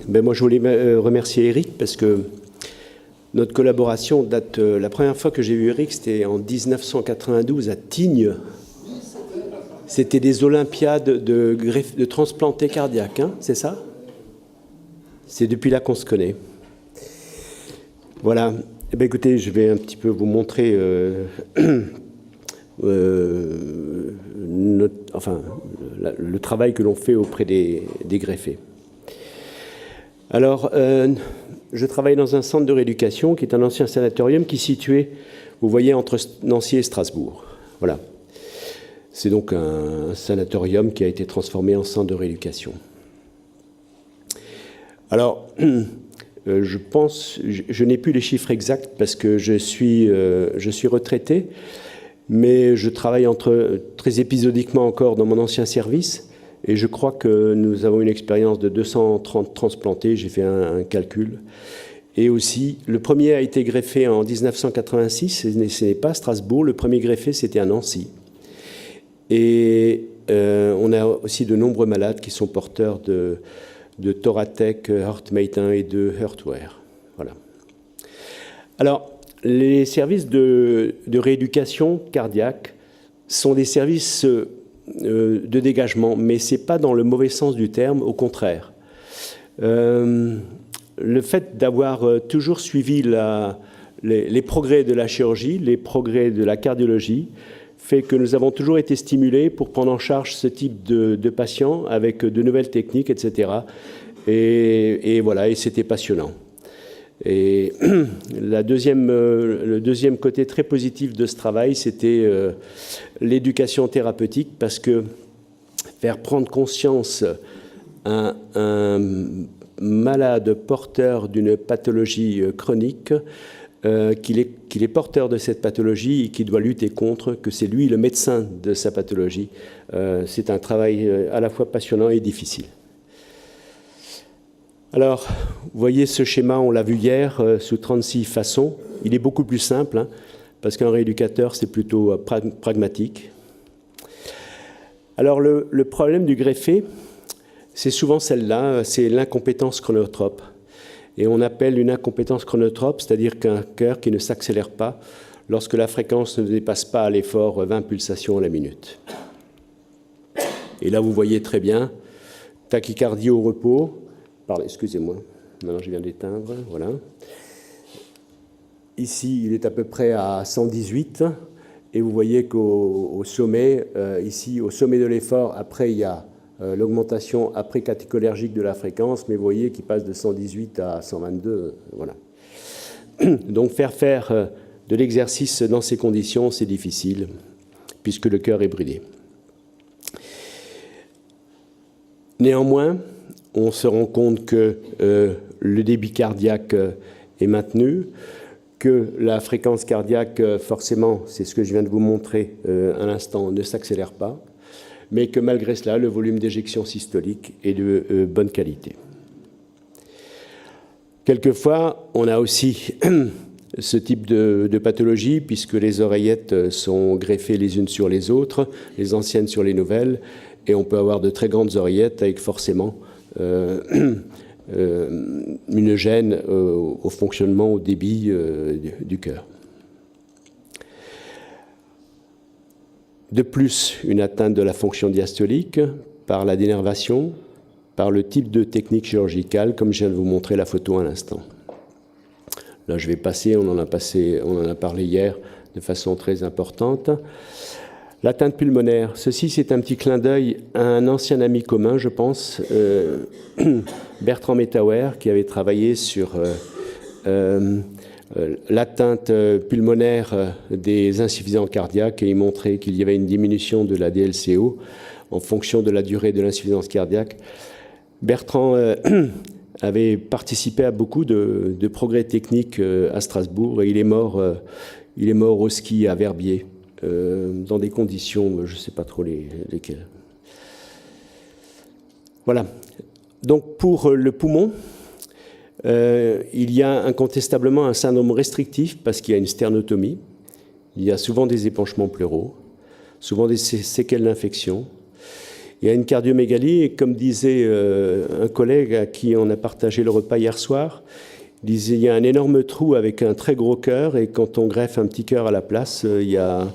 Ben moi, je voulais remercier Eric parce que notre collaboration date... la première fois que j'ai vu Eric, c'était en 1992 à Tignes. C'était des Olympiades de transplantés cardiaques, hein, c'est ça? C'est depuis là qu'on se connaît. Voilà. Eh bien, écoutez, je vais un petit peu vous montrer le travail que l'on fait auprès des greffés. Alors, je travaille dans un centre de rééducation qui est un ancien sanatorium qui est situé, vous voyez, entre Nancy et Strasbourg. Voilà. C'est donc un sanatorium qui a été transformé en centre de rééducation. Alors, je pense, je n'ai plus les chiffres exacts parce que je suis retraité, mais je travaille très épisodiquement encore dans mon ancien service et je crois que nous avons une expérience de 230 transplantés, j'ai fait un calcul. Et aussi, le premier a été greffé en 1986, ce n'est pas Strasbourg, le premier greffé c'était à Nancy. Et on a aussi de nombreux malades qui sont porteurs de Thoratec, Heartmate 1 et 2, Heartware. Voilà. Alors, les services de rééducation cardiaque sont des services de dégagement, mais ce n'est pas dans le mauvais sens du terme, au contraire. Le fait d'avoir toujours suivi les progrès de la chirurgie, les progrès de la cardiologie, fait que nous avons toujours été stimulés pour prendre en charge ce type de patients avec de nouvelles techniques, etc. Et voilà, et c'était passionnant. Et le deuxième côté très positif de ce travail, c'était l'éducation thérapeutique, parce que faire prendre conscience à un malade porteur d'une pathologie chronique qu'il est porteur de cette pathologie et qu'il doit lutter contre, que c'est lui le médecin de sa pathologie. C'est un travail à la fois passionnant et difficile. Alors, vous voyez ce schéma, on l'a vu hier, sous 36 façons. Il est beaucoup plus simple, hein, parce qu'un rééducateur, c'est plutôt pragmatique. Alors, le problème du greffé, c'est souvent celle-là, c'est l'incompétence chronotrope. Et on appelle une incompétence chronotrope, c'est-à-dire qu'un cœur qui ne s'accélère pas lorsque la fréquence ne dépasse pas à l'effort 20 pulsations à la minute. Et là, vous voyez très bien, tachycardie au repos. Pardon, excusez-moi, maintenant je viens d'éteindre, voilà. Ici, il est à peu près à 118, et vous voyez qu'au sommet, ici, au sommet de l'effort, après, il y a l'augmentation après catécholergique de la fréquence, mais vous voyez qu'il passe de 118 à 122, voilà. Donc faire de l'exercice dans ces conditions, c'est difficile, puisque le cœur est bridé. Néanmoins, on se rend compte que le débit cardiaque est maintenu, que la fréquence cardiaque, forcément, c'est ce que je viens de vous montrer à l'instant, ne s'accélère pas, mais que malgré cela, le volume d'éjection systolique est de bonne qualité. Quelquefois, on a aussi ce type de pathologie, puisque les oreillettes sont greffées les unes sur les autres, les anciennes sur les nouvelles, et on peut avoir de très grandes oreillettes avec forcément une gêne au fonctionnement, au débit du cœur. De plus, une atteinte de la fonction diastolique par la dénervation, par le type de technique chirurgicale, comme je viens de vous montrer la photo à l'instant. Là, je vais passer, on en a parlé hier de façon très importante. L'atteinte pulmonaire, ceci c'est un petit clin d'œil à un ancien ami commun, je pense, Bertrand Mettauer, qui avait travaillé sur l'atteinte pulmonaire des insuffisants cardiaques, et il montrait qu'il y avait une diminution de la DLCO en fonction de la durée de l'insuffisance cardiaque. Bertrand avait participé à beaucoup de progrès techniques à Strasbourg, et il est mort au ski à Verbier. Dans des conditions, je ne sais pas trop lesquelles. Voilà. Donc pour le poumon, il y a incontestablement un syndrome restrictif parce qu'il y a une sternotomie, il y a souvent des épanchements pleuraux, souvent des séquelles d'infection, Il y a une cardiomégalie, et comme disait un collègue à qui on a partagé le repas hier soir, il disait il y a un énorme trou avec un très gros cœur, et quand on greffe un petit cœur à la place, il y a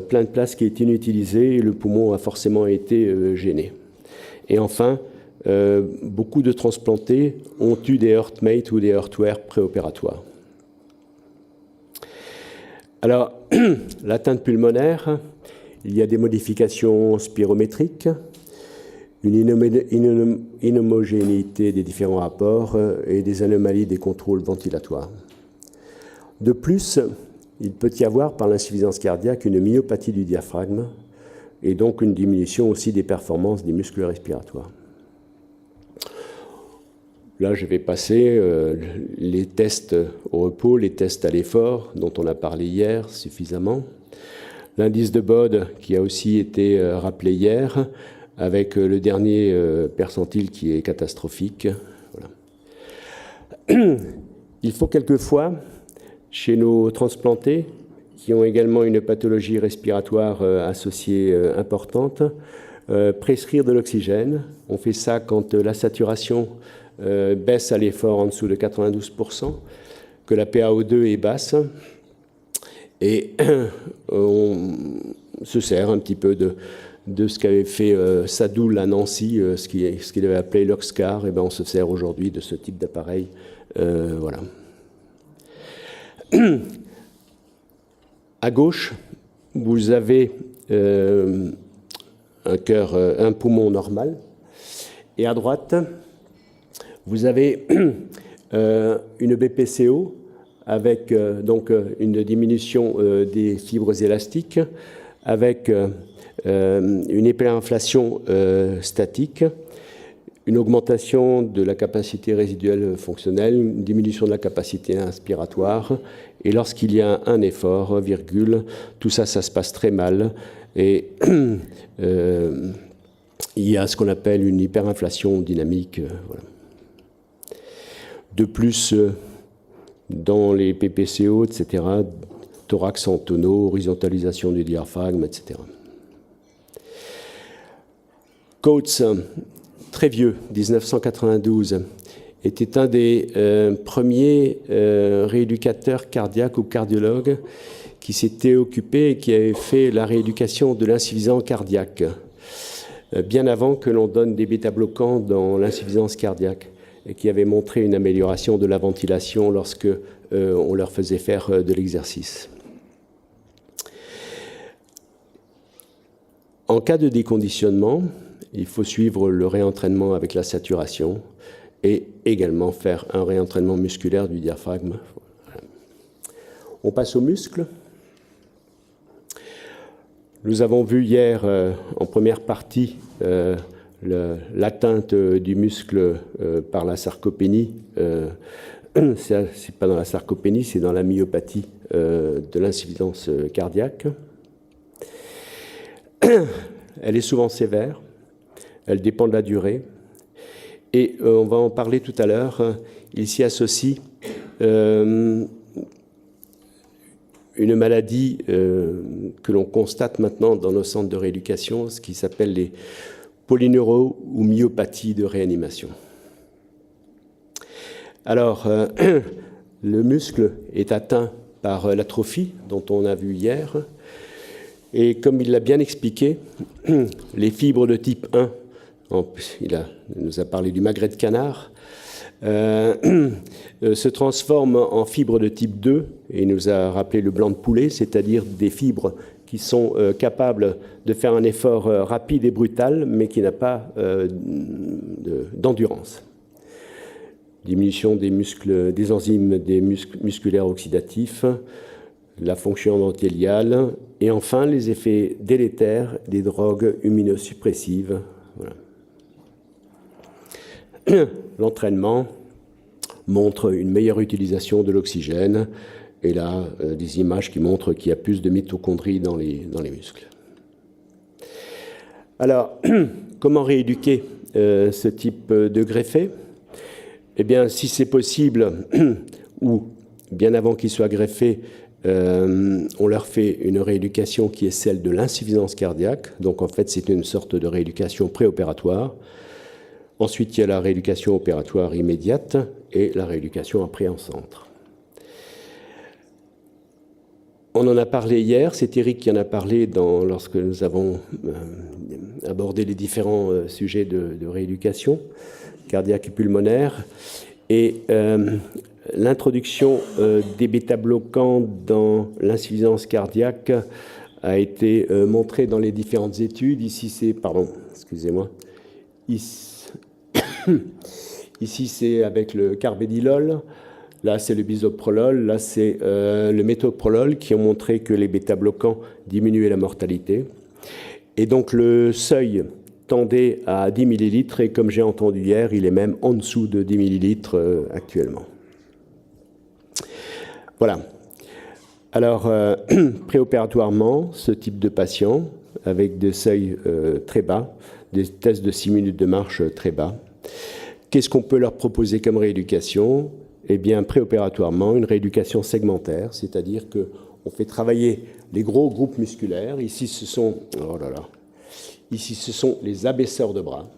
plein de place qui est inutilisée, et le poumon a forcément été gêné. Et enfin, beaucoup de transplantés ont eu des heartmates ou des heartware préopératoires. Alors, l'atteinte pulmonaire, il y a des modifications spirométriques, une inhomogénéité des différents rapports et des anomalies des contrôles ventilatoires. De plus, il peut y avoir par l'insuffisance cardiaque une myopathie du diaphragme et donc une diminution aussi des performances des muscles respiratoires. Là, je vais passer les tests au repos, les tests à l'effort, dont on a parlé hier suffisamment. L'indice de Bode, qui a aussi été rappelé hier, avec le dernier percentile qui est catastrophique. Voilà. Il faut quelquefois, chez nos transplantés, qui ont également une pathologie respiratoire associée importante, prescrire de l'oxygène. On fait ça quand la saturation baisse à l'effort en dessous de 92%, que la PaO2 est basse, et on se sert un petit peu de ce qu'avait fait Sadoul à Nancy, ce qu'il avait appelé l'Oxcar, et ben on se sert aujourd'hui de ce type d'appareil. Voilà. À gauche, vous avez un poumon normal, et à droite, vous avez une BPCO avec donc une diminution des fibres élastiques, avec une hyperinflation statique, une augmentation de la capacité résiduelle fonctionnelle, une diminution de la capacité inspiratoire, et lorsqu'il y a un effort, virgule, tout ça, ça se passe très mal, et il y a ce qu'on appelle une hyperinflation dynamique. Voilà. De plus, dans les PPCO, etc., thorax en tonneau, horizontalisation du diaphragme, etc. Coates, très vieux, 1992, était un des premiers rééducateurs cardiaques ou cardiologues qui s'était occupé et qui avait fait la rééducation de l'insuffisance cardiaque, bien avant que l'on donne des bêta-bloquants dans l'insuffisance cardiaque, et qui avait montré une amélioration de la ventilation lorsque on leur faisait faire de l'exercice. En cas de déconditionnement, il faut suivre le réentraînement avec la saturation et également faire un réentraînement musculaire du diaphragme. On passe aux muscles. Nous avons vu hier en première partie l'atteinte du muscle par la sarcopénie. C'est pas dans la sarcopénie, c'est dans la myopathie de l'insuffisance cardiaque. Elle est souvent sévère, elle dépend de la durée, et on va en parler tout à l'heure. Il s'y associe une maladie que l'on constate maintenant dans nos centres de rééducation, ce qui s'appelle les polyneuro ou myopathie de réanimation. Alors, le muscle est atteint par l'atrophie, dont on a vu hier, et comme il l'a bien expliqué, les fibres de type 1, il nous a parlé du magret de canard, se transforment en fibres de type 2, et il nous a rappelé le blanc de poulet, c'est-à-dire des fibres qui sont capables de faire un effort rapide et brutal, mais qui n'a pas d'endurance. Diminution des muscles, des enzymes des muscles musculaires oxydatifs, la fonction endothéliale, et enfin les effets délétères des drogues immunosuppressives. Voilà. L'entraînement montre une meilleure utilisation de l'oxygène, et là, des images qui montrent qu'il y a plus de mitochondries dans les muscles. Alors, comment rééduquer ce type de greffé ? Eh bien, si c'est possible, ou bien avant qu'il soit greffé, On leur fait une rééducation qui est celle de l'insuffisance cardiaque. Donc, en fait, c'est une sorte de rééducation préopératoire. Ensuite, il y a la rééducation opératoire immédiate et la rééducation après en centre. On en a parlé hier, c'est Eric qui en a parlé lorsque nous avons abordé les différents sujets de rééducation cardiaque et pulmonaire. Et l'introduction des bêta-bloquants dans l'insuffisance cardiaque a été montrée dans les différentes études. Ici, c'est, pardon, excusez-moi, ici c'est avec le carbédilol. Là, c'est le bisoprolol, là, c'est le métoprolol qui ont montré que les bêta-bloquants diminuaient la mortalité. Et donc, le seuil tendait à 10 millilitres et comme j'ai entendu hier, il est même en dessous de 10 millilitres actuellement. Voilà. Alors, préopératoirement, ce type de patient, avec des seuils très bas, des tests de 6 minutes de marche très bas, qu'est-ce qu'on peut leur proposer comme rééducation ? Eh bien, préopératoirement, une rééducation segmentaire, c'est-à-dire qu'on fait travailler les gros groupes musculaires. Ici, ce sont, ici, ce sont les abaisseurs de bras.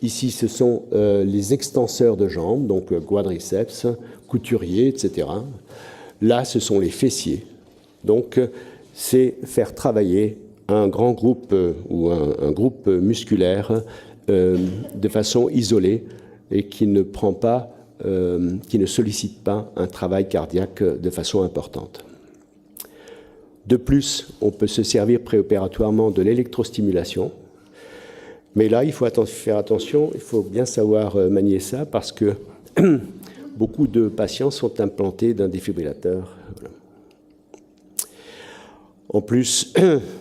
Ici, ce sont les extenseurs de jambes, donc quadriceps, couturiers, etc. Là, ce sont les fessiers. Donc, c'est faire travailler un grand groupe ou un groupe musculaire de façon isolée et qui ne prend pas qui ne sollicite pas un travail cardiaque de façon importante. De plus, on peut se servir préopératoirement de l'électrostimulation. Mais là, il faut faire attention, il faut bien savoir manier ça parce que beaucoup de patients sont implantés d'un défibrillateur. Voilà. En plus,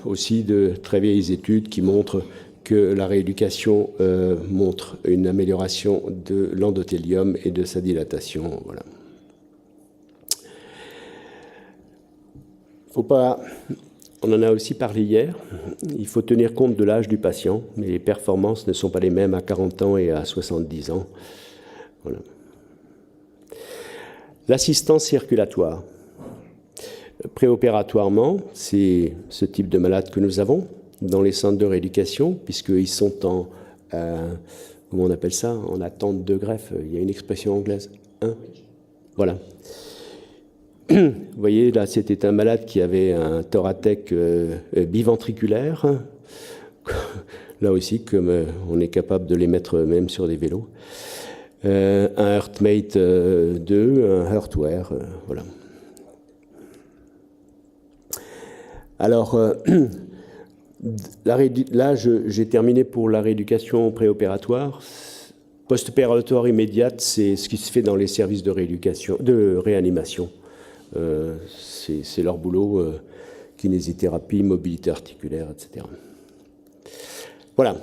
aussi de très vieilles études qui montrent que la rééducation montre une amélioration de l'endothélium et de sa dilatation. Voilà. Faut pas, on en a aussi parlé hier, il faut tenir compte de l'âge du patient, mais les performances ne sont pas les mêmes à 40 ans et à 70 ans. Voilà. L'assistance circulatoire. Préopératoirement, c'est ce type de malade que nous avons dans les centres de rééducation, puisqu'ils sont en, comment on appelle ça, en attente de greffe. Il y a une expression anglaise. Hein, voilà. Vous voyez, là, c'était un malade qui avait un thorathèque biventriculaire. Là aussi, comme on est capable de les mettre même sur des vélos. Un HeartMate 2, un HeartWare, voilà. Alors, là, j'ai terminé pour la rééducation préopératoire. Post-opératoire immédiate, c'est ce qui se fait dans les services de réanimation. C'est leur boulot, kinésithérapie, mobilité articulaire, etc. Voilà.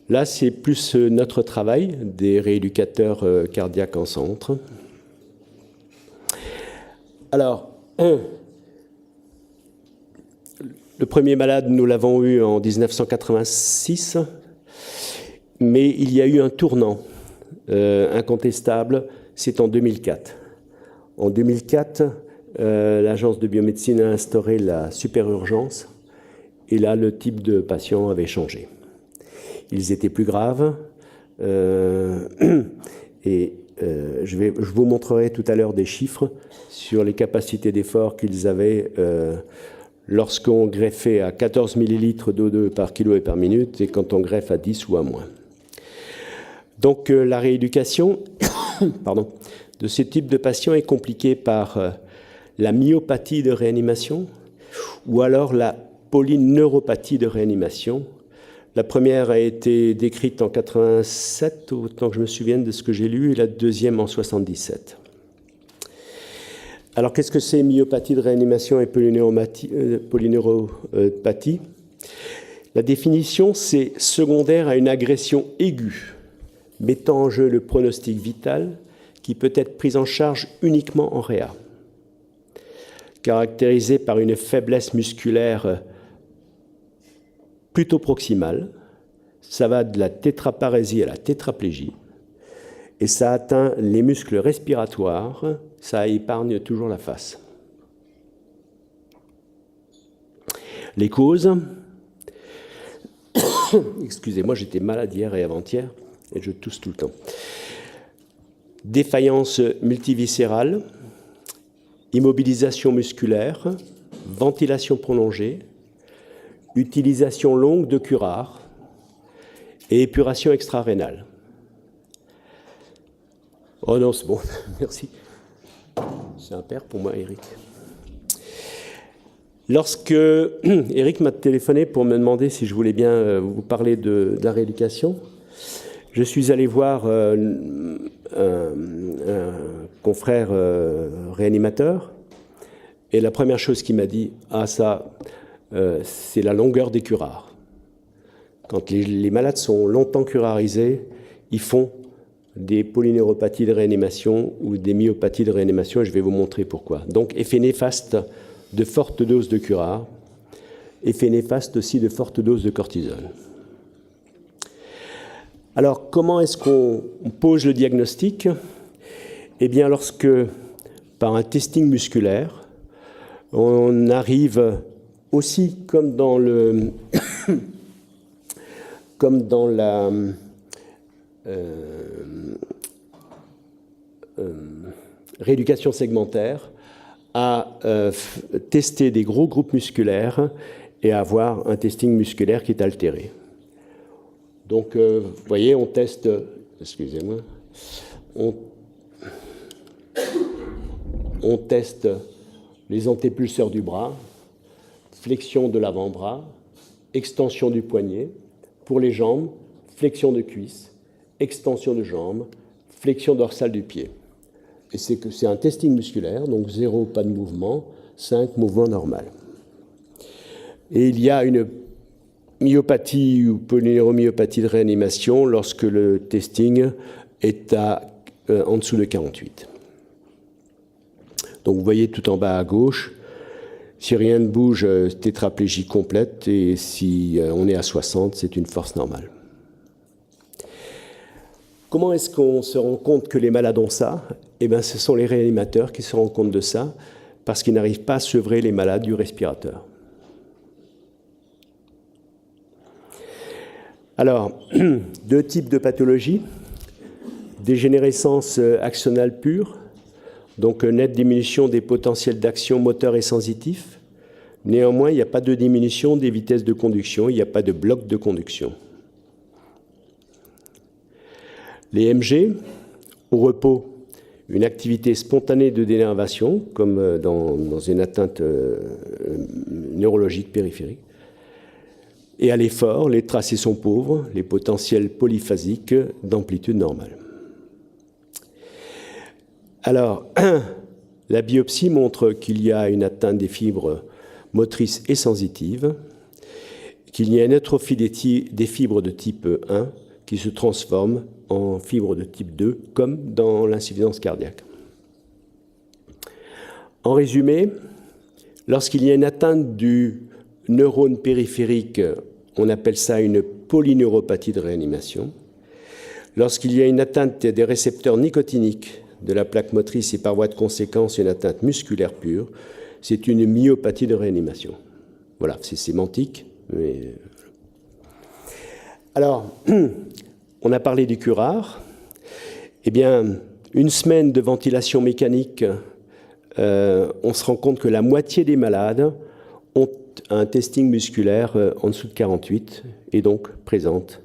Là, c'est plus notre travail des rééducateurs cardiaques en centre. Alors, le premier malade, nous l'avons eu en 1986, mais il y a eu un tournant incontestable, c'est en 2004. En 2004, l'Agence de biomédecine a instauré la super-urgence, et là, le type de patient avait changé. Ils étaient plus graves, et je vous montrerai tout à l'heure des chiffres sur les capacités d'effort qu'ils avaient lorsqu'on greffait à 14 millilitres d'O2 par kilo et par minute et quand on greffe à 10 ou à moins. Donc la rééducation de ce type de patient est compliquée par la myopathie de réanimation ou alors la polyneuropathie de réanimation. La première a été décrite en 87, autant que je me souvienne de ce que j'ai lu, et la deuxième en 77. Alors, qu'est-ce que c'est myopathie de réanimation et polyneuropathie? La définition, c'est secondaire à une agression aiguë, mettant en jeu le pronostic vital, qui peut être prise en charge uniquement en réa. Caractérisée par une faiblesse musculaire plutôt proximale, ça va de la tétraparésie à la tétraplégie, et ça atteint les muscles respiratoires, ça épargne toujours la face. Les causes. Excusez-moi, j'étais malade hier et avant-hier, et je tousse tout le temps. Défaillance multiviscérale, immobilisation musculaire, ventilation prolongée, utilisation longue de curare et épuration extra-rénale. Oh non, c'est bon, merci. C'est un père pour moi, Eric. Lorsque Eric m'a téléphoné pour me demander si je voulais bien vous parler de la rééducation, je suis allé voir un confrère réanimateur, et la première chose qu'il m'a dit, c'est la longueur des curares. Quand les malades sont longtemps curarisés, ils font des polyneuropathies de réanimation ou des myopathies de réanimation, et je vais vous montrer pourquoi. Donc, effet néfaste de fortes doses de curare, effet néfaste aussi de fortes doses de cortisone. Alors, comment est-ce qu'on pose le diagnostic? Eh bien, lorsque, par un testing musculaire, on arrive aussi, comme dans la rééducation segmentaire, à tester des gros groupes musculaires et à avoir un testing musculaire qui est altéré. Donc, vous voyez, on teste, excusez-moi, on teste les antépulseurs du bras, flexion de l'avant-bras, extension du poignet. Pour les jambes, flexion de cuisse, extension de jambes, flexion dorsale du pied. Et c'est un testing musculaire, donc 0, pas de mouvement, 5, mouvement normal. Et il y a une myopathie ou polyneuromyopathie de réanimation lorsque le testing est en dessous de 48. Donc vous voyez tout en bas à gauche, si rien ne bouge, tétraplégie complète, et si on est à 60, c'est une force normale. Comment est-ce qu'on se rend compte que les malades ont ça? Eh bien, ce sont les réanimateurs qui se rendent compte de ça, parce qu'ils n'arrivent pas à sevrer les malades du respirateur. Alors, deux types de pathologies. Dégénérescence axonale pure, donc nette diminution des potentiels d'action moteurs et sensitifs. Néanmoins, il n'y a pas de diminution des vitesses de conduction, il n'y a pas de bloc de conduction. Les MG, au repos, une activité spontanée de dénervation, comme dans une atteinte neurologique périphérique. Et à l'effort, les tracés sont pauvres, les potentiels polyphasiques d'amplitude normale. Alors, la biopsie montre qu'il y a une atteinte des fibres motrices et sensitives, qu'il y a une atrophie des fibres de type 1 qui se transforment en fibres de type 2, comme dans l'insuffisance cardiaque. En résumé, lorsqu'il y a une atteinte du neurone périphérique, on appelle ça une polyneuropathie de réanimation. Lorsqu'il y a une atteinte des récepteurs nicotiniques de la plaque motrice et par voie de conséquence une atteinte musculaire pure, c'est une myopathie de réanimation. Voilà, c'est sémantique. Mais... Alors, on a parlé du curare. Eh bien, une semaine de ventilation mécanique, on se rend compte que la moitié des malades ont un testing musculaire en dessous de 48 et donc présentent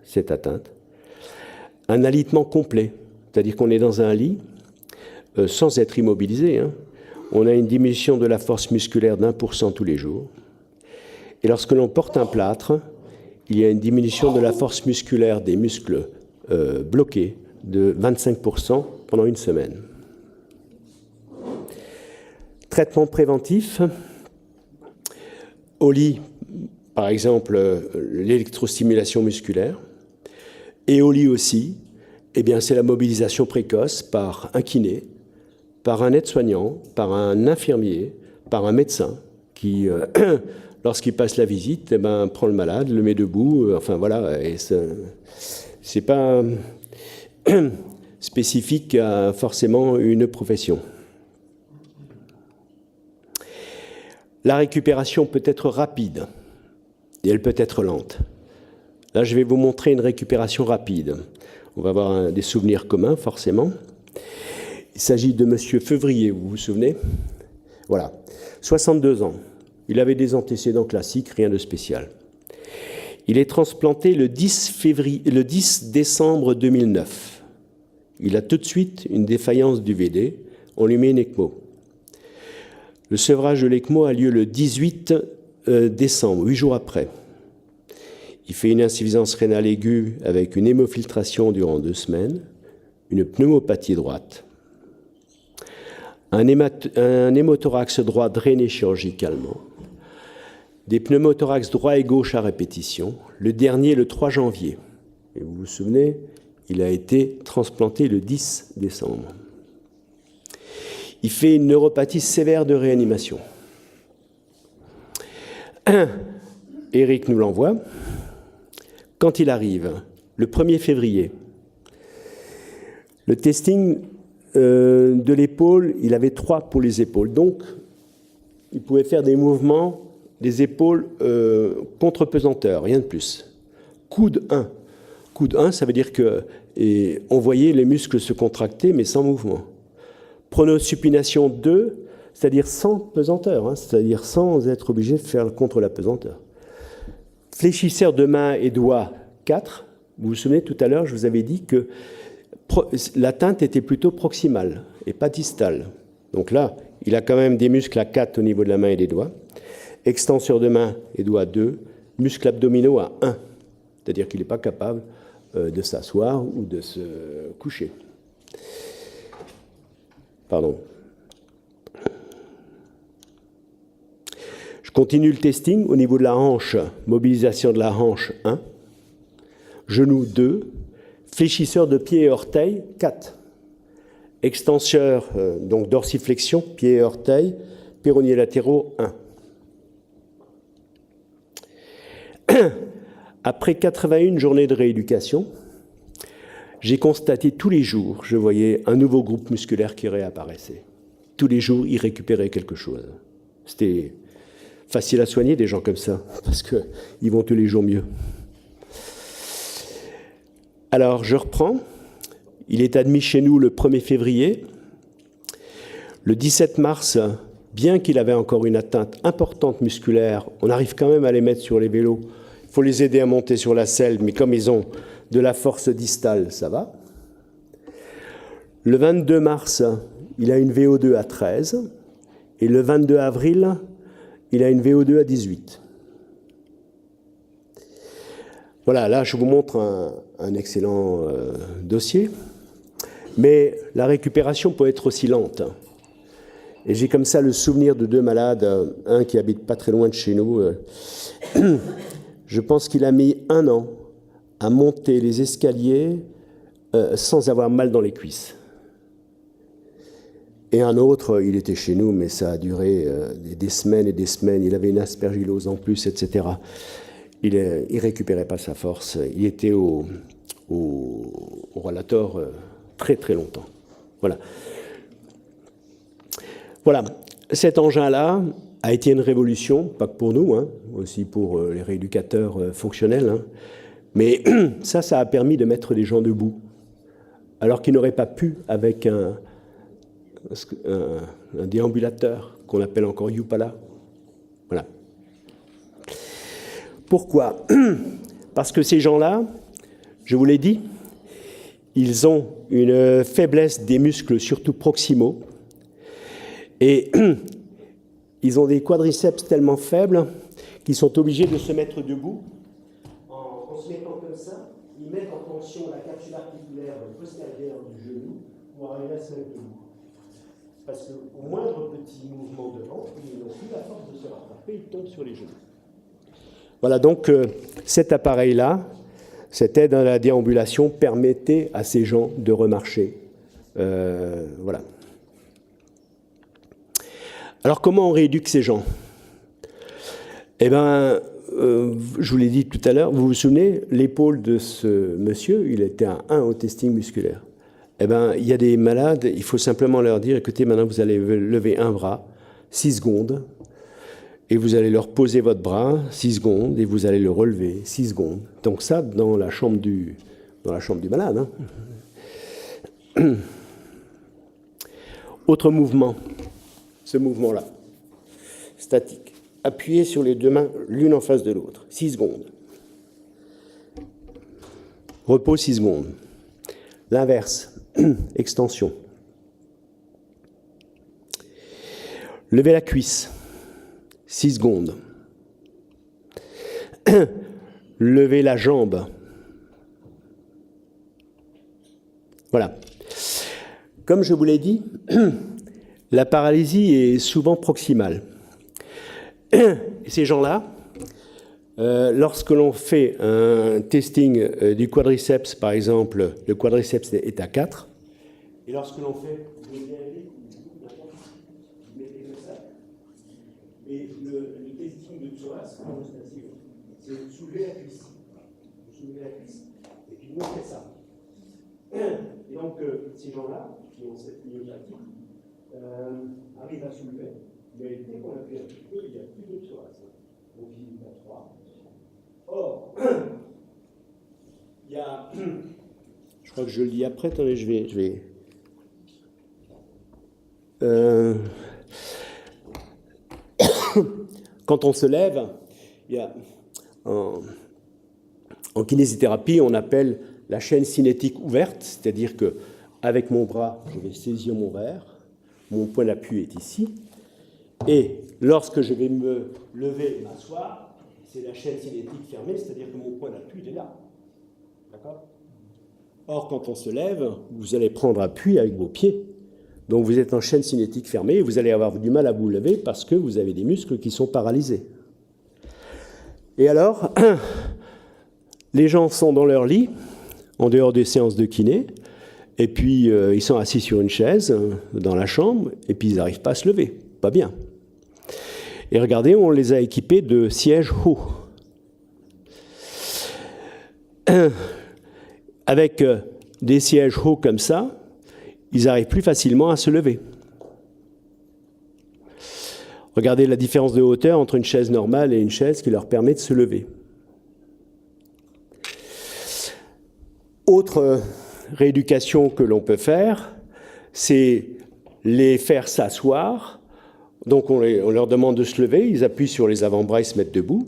cette atteinte. Un alitement complet, c'est-à-dire qu'on est dans un lit sans être immobilisé. Hein. On a une diminution de la force musculaire d'1% tous les jours. Et lorsque l'on porte un plâtre, il y a une diminution de la force musculaire des muscles bloqués de 25% pendant une semaine. Traitement préventif. Au lit, par exemple, l'électrostimulation musculaire. Et au lit aussi, eh bien, c'est la mobilisation précoce par un kiné, par un aide-soignant, par un infirmier, par un médecin qui, lorsqu'il passe la visite, eh ben, prend le malade, le met debout. Enfin voilà, et c'est pas spécifique à forcément une profession. La récupération peut être rapide et elle peut être lente. Là, je vais vous montrer une récupération rapide. On va avoir des souvenirs communs, forcément. Il s'agit de M. Février, vous vous souvenez? Voilà, 62 ans. Il avait des antécédents classiques, rien de spécial. Il est transplanté le 10 décembre 2009. Il a tout de suite une défaillance du VD. On lui met une ECMO. Le sevrage de l'ECMO a lieu le 18 décembre, 8 jours après. Il fait une insuffisance rénale aiguë avec une hémofiltration durant 2 semaines, une pneumopathie droite, un hémothorax droit drainé chirurgicalement, des pneumothorax droit et gauche à répétition, le dernier le 3 janvier. Et vous vous souvenez, il a été transplanté le 10 décembre. Il fait une neuropathie sévère de réanimation. Eric nous l'envoie. Quand il arrive, le 1er février, le testing de l'épaule, il avait 3 pour les épaules. Donc, il pouvait faire des mouvements des épaules contre-pesanteur, rien de plus. Coude 1. Coude 1, ça veut dire qu'on voyait les muscles se contracter, mais sans mouvement. Pronosupination 2, c'est-à-dire sans pesanteur, hein, c'est-à-dire sans être obligé de faire contre la pesanteur. Fléchisseur de main et doigts 4. Vous vous souvenez, tout à l'heure, je vous avais dit que l'atteinte était plutôt proximale et pas distale. Donc là, il a quand même des muscles à 4 au niveau de la main et des doigts. Extenseur de main et doigts 2. Muscles abdominaux à 1. C'est-à-dire qu'il n'est pas capable de s'asseoir ou de se coucher. Pardon. Je continue le testing au niveau de la hanche, mobilisation de la hanche 1, genou 2, fléchisseur de pied et orteil 4, extenseur, donc dorsiflexion, pied et orteil, péroné latéraux 1. Après 81 journées de rééducation, j'ai constaté tous les jours, je voyais un nouveau groupe musculaire qui réapparaissait. Tous les jours, il récupérait quelque chose. C'était facile à soigner des gens comme ça, parce qu'ils vont tous les jours mieux. Alors, je reprends. Il est admis chez nous le 1er février. Le 17 mars, bien qu'il avait encore une atteinte importante musculaire, on arrive quand même à les mettre sur les vélos. Il faut les aider à monter sur la selle, mais comme ils ont de la force distale, ça va. Le 22 mars, il a une VO2 à 13. Et le 22 avril, il a une VO2 à 18. Voilà, là, je vous montre un excellent dossier. Mais la récupération peut être aussi lente. Et j'ai comme ça le souvenir de 2 malades, un qui habite pas très loin de chez nous. Je pense qu'il a mis 1 an à monter les escaliers sans avoir mal dans les cuisses. Et un autre, il était chez nous, mais ça a duré des semaines et des semaines. Il avait une aspergillose en plus, etc. Il ne récupérait pas sa force. Il était au rollator très très longtemps. Voilà. Voilà. Cet engin-là a été une révolution, pas que pour nous, hein, aussi pour les rééducateurs fonctionnels. Hein. Mais ça a permis de mettre les gens debout, alors qu'ils n'auraient pas pu avec un déambulateur qu'on appelle encore Yupala. Voilà. Pourquoi? Parce que ces gens-là, je vous l'ai dit, ils ont une faiblesse des muscles, surtout proximaux, et ils ont des quadriceps tellement faibles qu'ils sont obligés de se mettre debout. En se mettant comme ça, ils mettent en tension la capsule articulaire postérieure du genou pour arriver à se mettre debout. Parce qu'au moindre petit mouvement devant, ils n'ont plus la force de se rattraper, ils tombent sur les genoux. Voilà, donc cet appareil-là, cette aide à la déambulation permettait à ces gens de remarcher. Voilà. Alors, comment on rééduque ces gens? Eh bien, je vous l'ai dit tout à l'heure, vous vous souvenez, l'épaule de ce monsieur, il était à 1 au testing musculaire. Eh bien, il y a des malades, il faut simplement leur dire, écoutez, maintenant vous allez lever un bras, 6 secondes, et vous allez leur poser votre bras 6 secondes, et vous allez le relever 6 secondes. Donc ça, dans la chambre du malade. Hein. Autre mouvement, ce mouvement-là, statique. Appuyez sur les deux mains l'une en face de l'autre, 6 secondes. Repos 6 secondes. L'inverse, extension. Levez la cuisse, 6 secondes. Levez la jambe. Voilà. Comme je vous l'ai dit, la paralysie est souvent proximale. Et ces gens-là, lorsque l'on fait un testing du quadriceps, par exemple, le quadriceps est à 4, et lorsque l'on fait et le testing de psoas, c'est soulever la cuisse. Vous soulevez la cuisse, et puis vous faites ça. Et donc, ces gens-là, qui ont cette myopathie, arrivent à soulever, mais dès qu'on appuie un petit peu, il n'y a plus de psoas. Donc, il y a 3. Or, il y a... Je crois que je le dis après, attendez, je vais... Quand on se lève, il y a... En kinésithérapie, on appelle la chaîne cinétique ouverte, c'est-à-dire qu'avec mon bras, je vais saisir mon verre, mon point d'appui est ici, et lorsque je vais me lever et m'asseoir, c'est la chaîne cinétique fermée, c'est-à-dire que mon point d'appui est là. D'accord ? Or, quand on se lève, vous allez prendre appui avec vos pieds. Donc vous êtes en chaîne cinétique fermée et vous allez avoir du mal à vous lever parce que vous avez des muscles qui sont paralysés. Et alors, les gens sont dans leur lit, en dehors des séances de kiné, et puis ils sont assis sur une chaise dans la chambre, et puis ils n'arrivent pas à se lever. Pas bien. Et regardez, on les a équipés de sièges hauts. Avec des sièges hauts comme ça, ils arrivent plus facilement à se lever. Regardez la différence de hauteur entre une chaise normale et une chaise qui leur permet de se lever. Autre rééducation que l'on peut faire, c'est les faire s'asseoir. Donc on leur demande de se lever, ils appuient sur les avant-bras et se mettent debout.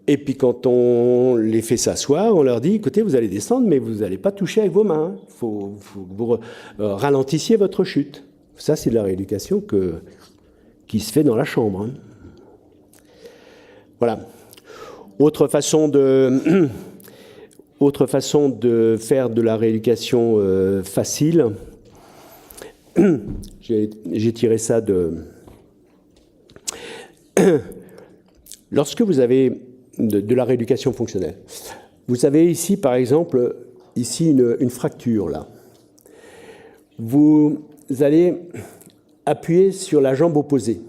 Et puis quand on les fait s'asseoir, on leur dit, écoutez, vous allez descendre, mais vous n'allez pas toucher avec vos mains. Il faut que vous ralentissiez votre chute. Ça, c'est de la rééducation qui se fait dans la chambre. Hein. Voilà. Autre façon de faire de la rééducation facile, j'ai tiré ça de... Lorsque vous avez de la rééducation fonctionnelle, vous avez ici, par exemple, ici une fracture, là. Vous allez appuyer sur la jambe opposée.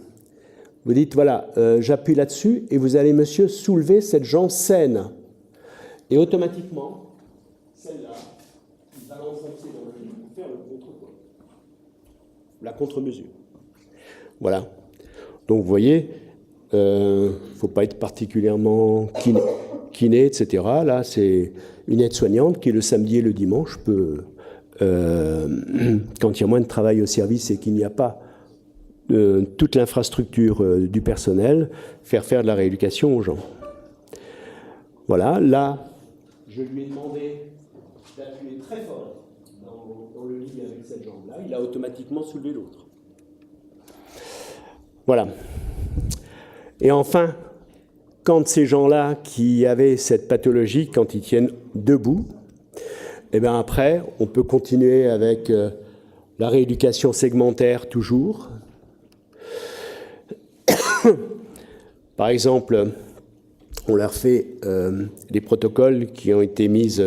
Vous dites, voilà, j'appuie là-dessus, et vous allez, monsieur, soulever cette jambe saine. Et automatiquement, celle-là, il balance un pied dans le lit pour faire le contre-poids. La contre-mesure. Voilà. Donc, vous voyez, il ne faut pas être particulièrement kiné, etc. Là, c'est une aide-soignante qui, le samedi et le dimanche, peut, quand il y a moins de travail au service et qu'il n'y a pas toute l'infrastructure du personnel, faire de la rééducation aux gens. Voilà, là, je lui ai demandé d'appuyer très fort dans le lit avec cette jambe-là. Il a automatiquement soulevé l'autre. Voilà. Et enfin, quand ces gens-là qui avaient cette pathologie, quand ils tiennent debout, et bien après, on peut continuer avec la rééducation segmentaire toujours. Par exemple, on leur fait des protocoles qui ont été mis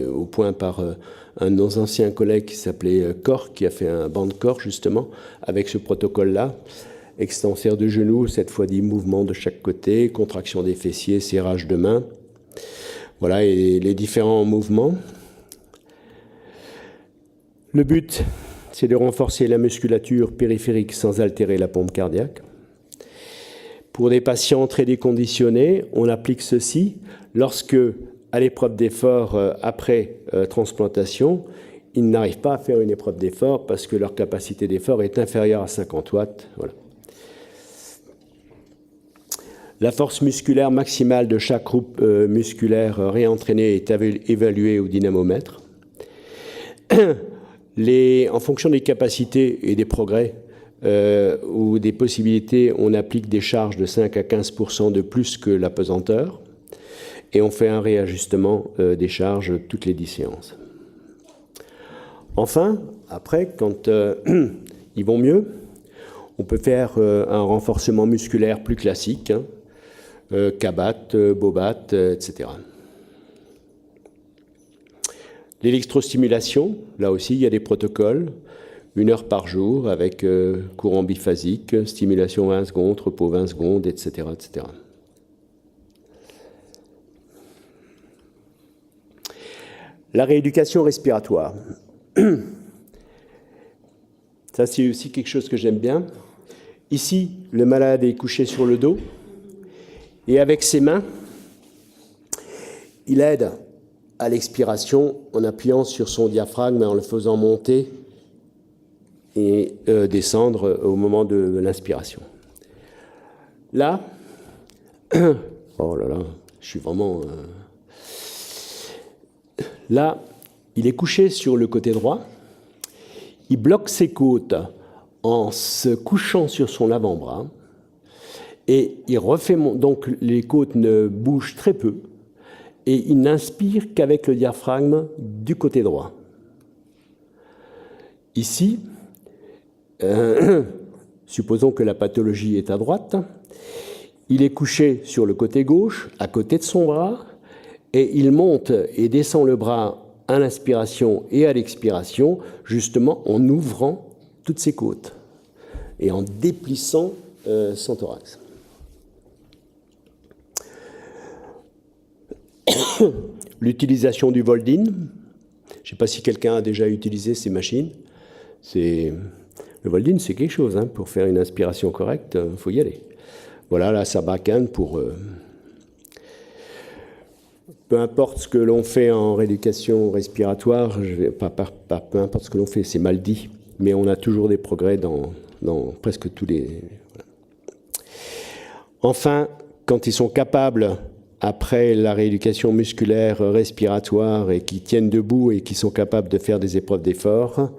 au point par un de nos anciens collègues qui s'appelait Corr, qui a fait un banc de corps justement avec ce protocole-là. Extenseur de genoux, cette fois 10 mouvements de chaque côté, contraction des fessiers, serrage de main. Voilà, et les différents mouvements. Le but, c'est de renforcer la musculature périphérique sans altérer la pompe cardiaque. Pour des patients très déconditionnés, on applique ceci lorsque, à l'épreuve d'effort après transplantation, ils n'arrivent pas à faire une épreuve d'effort parce que leur capacité d'effort est inférieure à 50 watts. Voilà. La force musculaire maximale de chaque groupe musculaire réentraîné est évaluée au dynamomètre. En fonction des capacités et des progrès ou des possibilités, on applique des charges de 5 à 15% de plus que la pesanteur et on fait un réajustement des charges toutes les 10 séances. Enfin, après, quand ils vont mieux, on peut faire un renforcement musculaire plus classique, hein, Cabat, Bobat, etc. L'électrostimulation, là aussi, il y a des protocoles, 1 heure par jour avec courant biphasique, stimulation 20 secondes, repos 20 secondes, etc., etc. La rééducation respiratoire. Ça, c'est aussi quelque chose que j'aime bien. Ici, le malade est couché sur le dos et avec ses mains, il aide à l'expiration en appuyant sur son diaphragme et en le faisant monter et descendre au moment de l'inspiration. Là, oh là là, je suis vraiment... Là, il est couché sur le côté droit, il bloque ses côtes en se couchant sur son avant-bras et il refait... Donc les côtes ne bougent très peu et il n'inspire qu'avec le diaphragme du côté droit. Ici, supposons que la pathologie est à droite, il est couché sur le côté gauche, à côté de son bras, et il monte et descend le bras à l'inspiration et à l'expiration, justement en ouvrant toutes ses côtes et en déplissant son thorax. L'utilisation du Voldin, je ne sais pas si quelqu'un a déjà utilisé ces machines. Le Voldin, c'est quelque chose, hein, pour faire une inspiration correcte, il faut y aller. Voilà la Sarbacane pour... peu importe ce que l'on fait en rééducation respiratoire, peu importe ce que l'on fait, c'est mal dit, mais on a toujours des progrès dans presque tous les... Voilà. Enfin, quand ils sont capables, après la rééducation musculaire respiratoire, et qui tiennent debout et qui sont capables de faire des épreuves d'effort,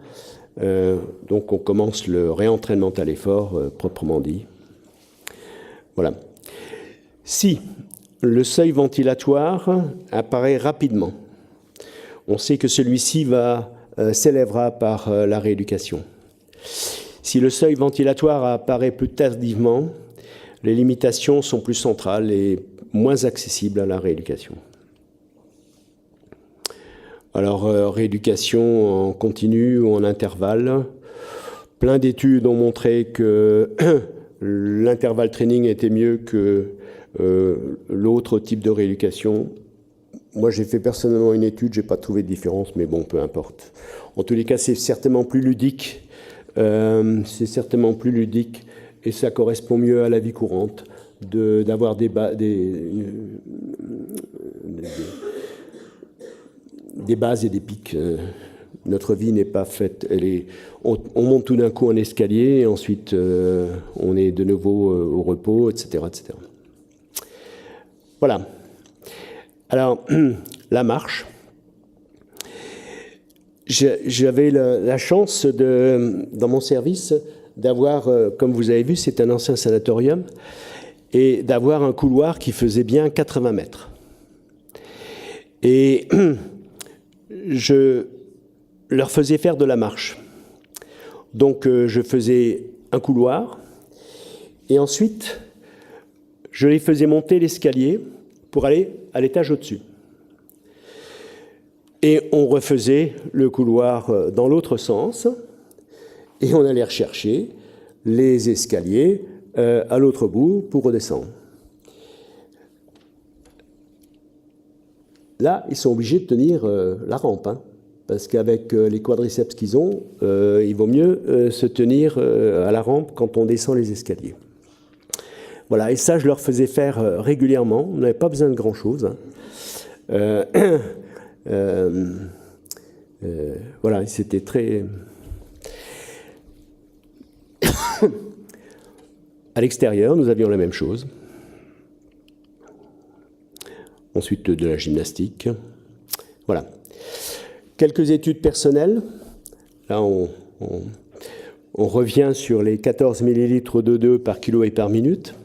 donc on commence le réentraînement à l'effort, proprement dit. Voilà. Si le seuil ventilatoire apparaît rapidement, on sait que celui-ci s'élèvera par la rééducation. Si le seuil ventilatoire apparaît plus tardivement, les limitations sont plus centrales et moins accessibles à la rééducation. Alors, rééducation en continu ou en intervalle. Plein d'études ont montré que l'intervalle training était mieux que l'autre type de rééducation. Moi, j'ai fait personnellement une étude, je n'ai pas trouvé de différence, mais bon, peu importe. En tous les cas, c'est certainement plus ludique. Et ça correspond mieux à la vie courante d'avoir des bases et des pics. Notre vie n'est pas faite. On monte tout d'un coup un escalier, et ensuite on est de nouveau au repos, etc., etc. Voilà. Alors, la marche. J'avais la chance, dans mon service, d'avoir, comme vous avez vu, c'est un ancien sanatorium, et d'avoir un couloir qui faisait bien 80 mètres. Et je leur faisais faire de la marche. Donc, je faisais un couloir, et ensuite, je les faisais monter l'escalier pour aller à l'étage au-dessus. Et on refaisait le couloir dans l'autre sens, et on allait rechercher les escaliers à l'autre bout pour redescendre. Là, ils sont obligés de tenir la rampe, hein, parce qu'avec les quadriceps qu'ils ont, il vaut mieux se tenir à la rampe quand on descend les escaliers. Voilà, et ça, je leur faisais faire régulièrement. On n'avait pas besoin de grand-chose. Hein. Voilà, c'était très... À l'extérieur, nous avions la même chose. Ensuite, de la gymnastique. Voilà. Quelques études personnelles. Là, on revient sur les 14 millilitres d'O2 par kilo et par minute.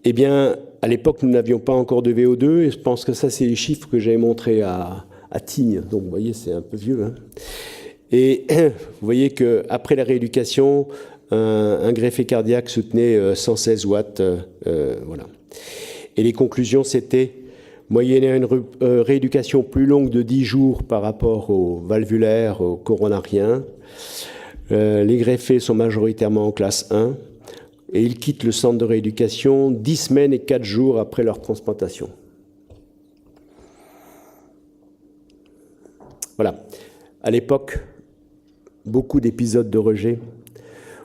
Eh bien, à l'époque, nous n'avions pas encore de VO2, et je pense que ça, c'est les chiffres que j'avais montrés à Tignes. Donc, vous voyez, c'est un peu vieux. Hein. Et vous voyez qu'après la rééducation, un greffé cardiaque soutenait 116 watts. Voilà. Et les conclusions, c'était moyennant une rééducation plus longue de 10 jours par rapport aux valvulaires, aux coronariens. Les greffés sont majoritairement en classe 1 et ils quittent le centre de rééducation 10 semaines et 4 jours après leur transplantation. Voilà. À l'époque, beaucoup d'épisodes de rejet,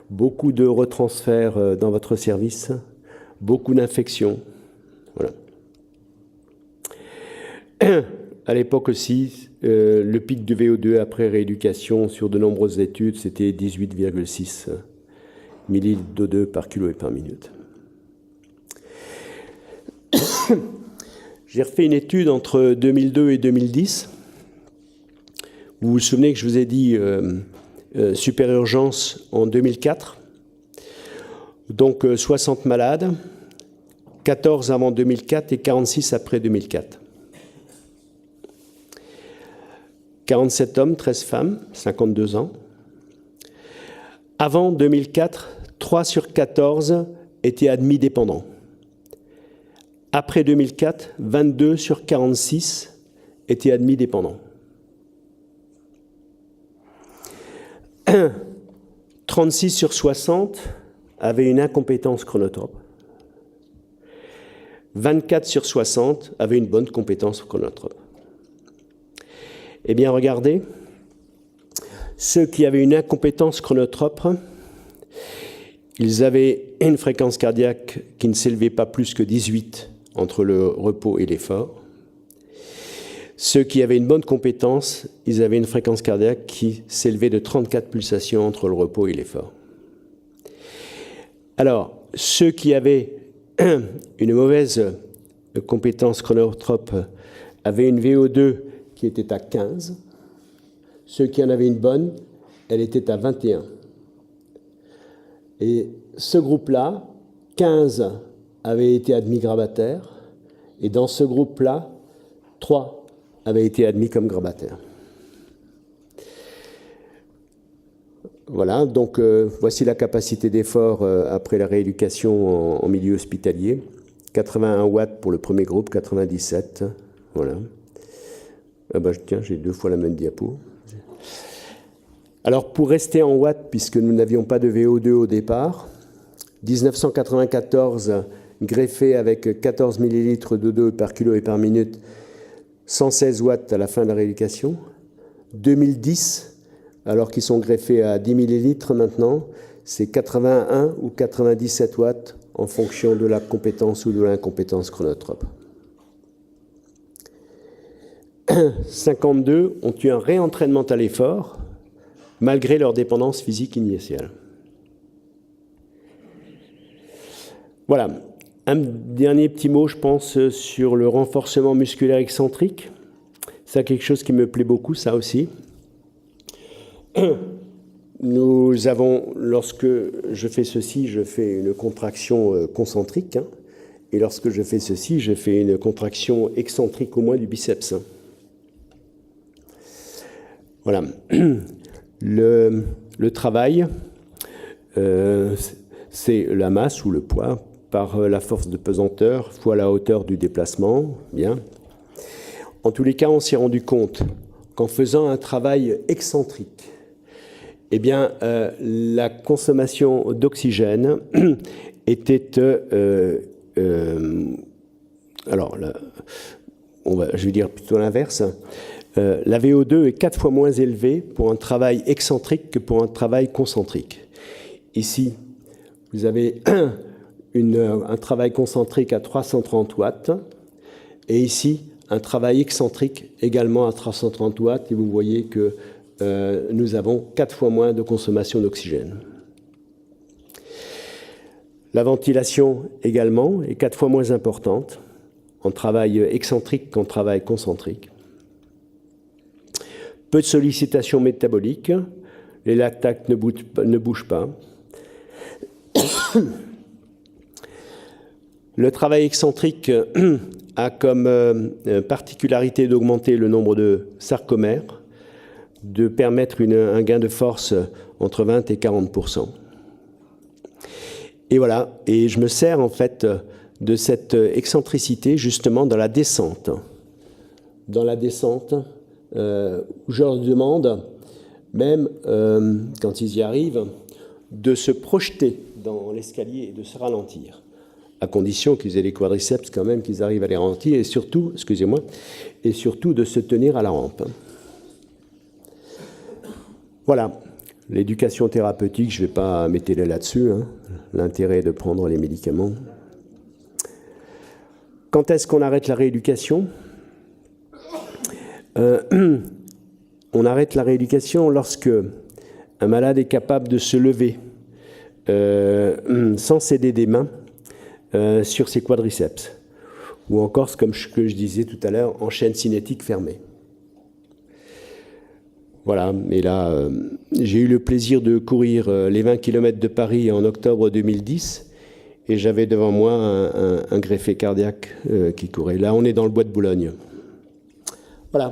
beaucoup de retransferts dans votre service, beaucoup d'infections. Voilà. À l'époque aussi, le pic de VO2 après rééducation sur de nombreuses études, c'était 18,6 millilitres d'O2 par kilo et par minute. J'ai refait une étude entre 2002 et 2010. Vous vous souvenez que je vous ai dit super urgence en 2004. Donc 60 malades, 14 avant 2004 et 46 après 2004. 47 hommes, 13 femmes, 52 ans. Avant 2004, 3 sur 14 étaient admis dépendants. Après 2004, 22 sur 46 étaient admis dépendants. 36 sur 60 avaient une incompétence chronotrope. 24 sur 60 avaient une bonne compétence chronotrope. Eh bien, regardez, ceux qui avaient une incompétence chronotrope, ils avaient une fréquence cardiaque qui ne s'élevait pas plus que 18 entre le repos et l'effort. Ceux qui avaient une bonne compétence, ils avaient une fréquence cardiaque qui s'élevait de 34 pulsations entre le repos et l'effort. Alors, ceux qui avaient une mauvaise compétence chronotrope avaient une VO2 qui était à 15. Ceux qui en avaient une bonne, elle était à 21. Et ce groupe-là, 15 avaient été admis grabataires, et dans ce groupe-là, 3 avaient été admis comme grabataires. Voilà, donc voici la capacité d'effort après la rééducation en milieu hospitalier. 81 watts pour le premier groupe, 97. Voilà. Ah ben, tiens, j'ai 2 fois la même diapo. Alors, pour rester en watts, puisque nous n'avions pas de VO2 au départ, 1994, greffé avec 14 millilitres d'O2 par kilo et par minute, 116 watts à la fin de la rééducation. 2010, alors qu'ils sont greffés à 10 millilitres maintenant, c'est 81 ou 97 watts en fonction de la compétence ou de l'incompétence chronotrope. 52 ont eu un réentraînement à l'effort, malgré leur dépendance physique initiale. Voilà. Un dernier petit mot, je pense, sur le renforcement musculaire excentrique. C'est quelque chose qui me plaît beaucoup, ça aussi. Nous avons, lorsque je fais ceci, je fais une contraction concentrique. Hein, et lorsque je fais ceci, je fais une contraction excentrique au moins du biceps. Hein. Voilà. Le travail, c'est la masse ou le poids par la force de pesanteur fois la hauteur du déplacement. Bien. En tous les cas, on s'est rendu compte qu'en faisant un travail excentrique, eh bien, la consommation d'oxygène était... alors, je vais dire plutôt l'inverse. La VO2 est 4 fois moins élevée pour un travail excentrique que pour un travail concentrique. Ici, vous avez un travail concentrique à 330 watts. Et ici, un travail excentrique également à 330 watts. Et vous voyez que nous avons 4 fois moins de consommation d'oxygène. La ventilation également est 4 fois moins importante en travail excentrique qu'en travail concentrique. Peu de sollicitation métabolique, les lactates ne bougent pas. Le travail excentrique a comme particularité d'augmenter le nombre de sarcomères, de permettre un gain de force entre 20 et 40%. Et voilà, et je me sers en fait de cette excentricité justement dans la descente. Dans la descente, je leur demande, même quand ils y arrivent, de se projeter dans l'escalier et de se ralentir, à condition qu'ils aient les quadriceps quand même, qu'ils arrivent à les ralentir, et surtout, excusez-moi, et surtout de se tenir à la rampe. Voilà, l'éducation thérapeutique, je ne vais pas m'étaler là-dessus, hein, l'intérêt de prendre les médicaments. Quand est-ce qu'on arrête la rééducation ? On arrête la rééducation lorsque un malade est capable de se lever sans s'aider des mains sur ses quadriceps, ou encore, comme je disais tout à l'heure, en chaîne cinétique fermée. Voilà, et là, j'ai eu le plaisir de courir les 20 km de Paris en octobre 2010, et j'avais devant moi un greffé cardiaque qui courait. Là, on est dans le bois de Boulogne. Voilà.